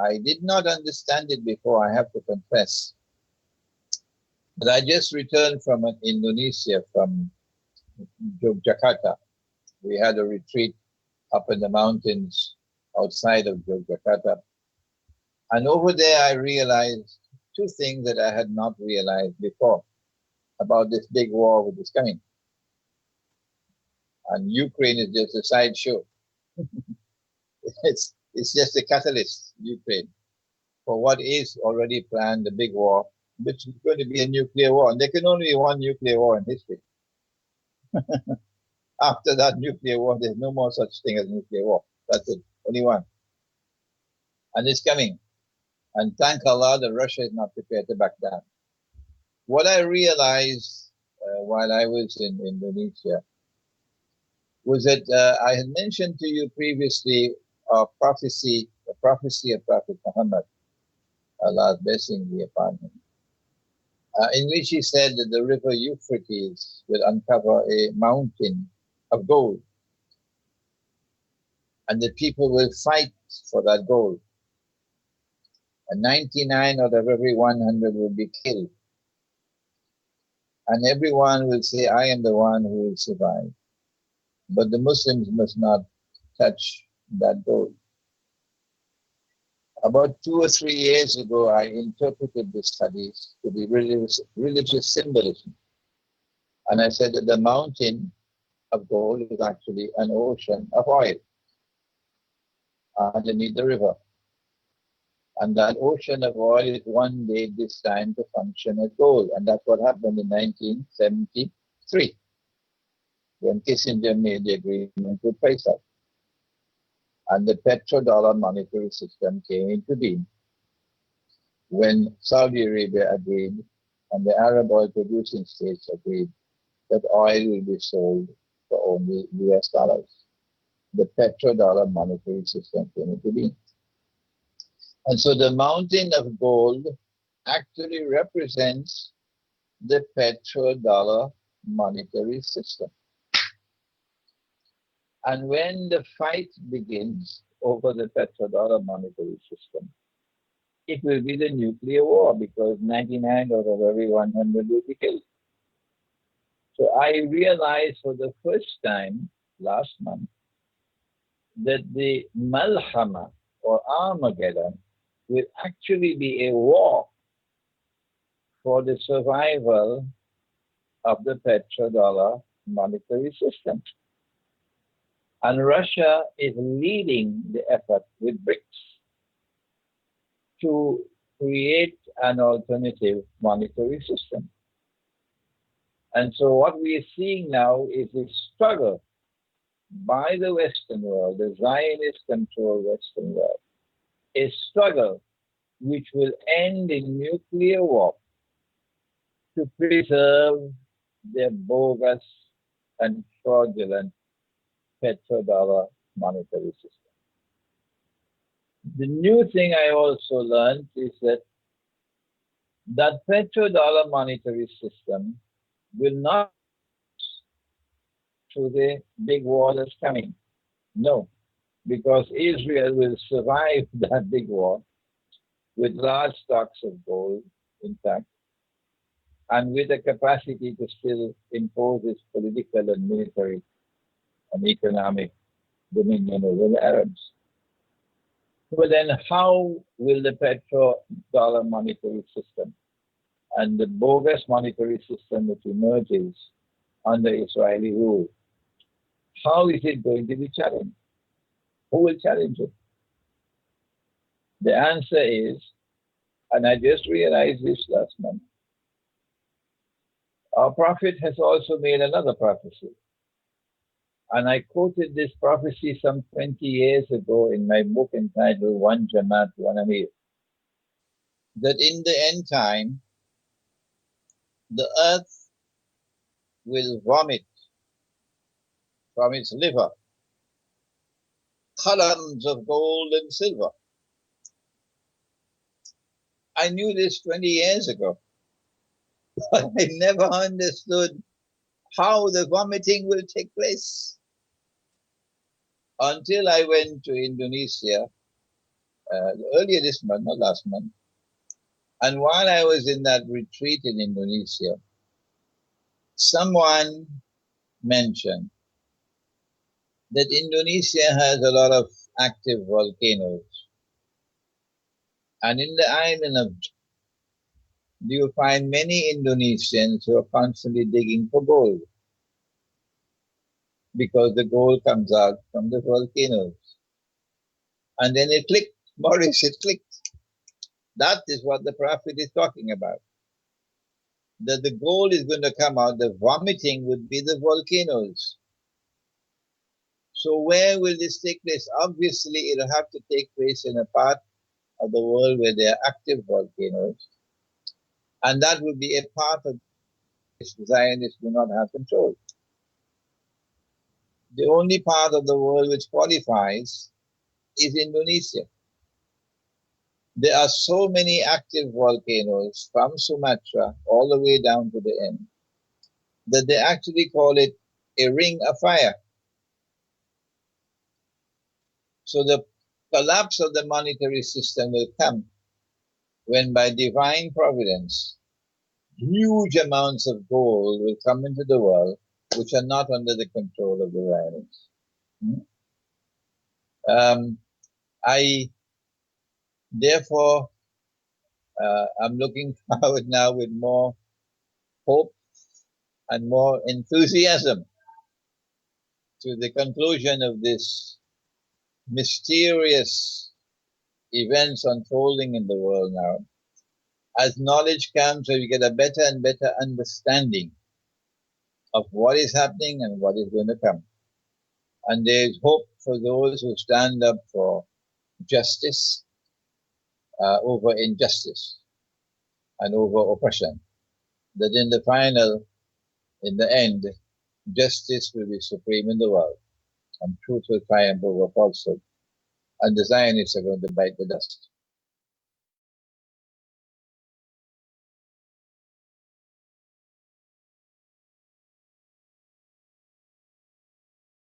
I did not understand it before, I have to confess. But I just returned from Indonesia, from Jakarta. We had a retreat up in the mountains outside of Jakarta. And over there, I realized two things that I had not realized before about this big war which is coming. And Ukraine is just a sideshow. It's just a catalyst, Ukraine, for what is already planned, the big war, which is going to be a nuclear war. And there can only be one nuclear war in history. After that nuclear war, there's no more such thing as nuclear war. That's it, only one. And it's coming. And thank Allah that Russia is not prepared to back down. What I realized while I was in Indonesia was that I had mentioned to you previously the prophecy of Prophet Muhammad, Allah's blessing be upon him, in which he said that the river Euphrates will uncover a mountain of gold, and the people will fight for that gold. And 99 out of every 100 will be killed. And everyone will say, I am the one who will survive. But the Muslims must not touch that gold. About 2 or 3 years ago, I interpreted the studies to be religious symbolism. And I said that the mountain of gold is actually an ocean of oil underneath the river. And that ocean of oil is one day destined to function as gold. And that's what happened in 1973, when Kissinger made the agreement with Faisal. And the petrodollar monetary system came into being when Saudi Arabia agreed and the Arab oil producing states agreed that oil will be sold for only US dollars. The petrodollar monetary system came into being. And so the mountain of gold actually represents the petrodollar monetary system. And when the fight begins over the petrodollar monetary system, it will be the nuclear war, because 99 out of every 100 will be killed. So I realized for the first time last month that the Malhama, or Armageddon, will actually be a war for the survival of the petrodollar monetary system. And Russia is leading the effort with BRICS to create an alternative monetary system. And so what we are seeing now is a struggle by the Western world, the Zionist-controlled Western world, a struggle which will end in nuclear war to preserve their bogus and fraudulent petrodollar monetary system. The new thing I also learned is that petrodollar monetary system will not through the big war that's coming. No, because Israel will survive that big war with large stocks of gold, in fact, and with the capacity to still impose its political and military and economic dominion over the Arabs. But then how will the petrodollar monetary system and the bogus monetary system that emerges under Israeli rule, how is it going to be challenged? Who will challenge it? The answer is, and I just realized this last month, our prophet has also made another prophecy. And I quoted this prophecy some 20 years ago in my book entitled One Jamaat, One Amir, that in the end time, the earth will vomit from its liver columns of gold and silver. I knew this 20 years ago, but I never understood how the vomiting will take place until I went to Indonesia earlier this month, not last month. And while I was in that retreat in Indonesia, someone mentioned that Indonesia has a lot of active volcanoes. And in the island of you'll find many Indonesians who are constantly digging for gold because the gold comes out from the volcanoes. And then it clicked, Maurice, it clicked. That is what the prophet is talking about. That the gold is going to come out, the vomiting would be the volcanoes. So where will this take place? Obviously, it'll have to take place in a part of the world where there are active volcanoes. And that will be a part of which the Zionists do not have control. The only part of the world which qualifies is Indonesia. There are so many active volcanoes from Sumatra all the way down to the end that they actually call it a ring of fire. So the collapse of the monetary system will come when by divine providence, huge amounts of gold will come into the world which are not under the control of the Zionists. I therefore I'm looking forward now with more hope and more enthusiasm to the conclusion of this mysterious events unfolding in the world now. As knowledge comes, we get a better and better understanding of what is happening and what is going to come. And there is hope for those who stand up for justice over injustice and over oppression. That in the end, justice will be supreme in the world and truth will triumph over falsehood. And the Zionists are going to bite the dust.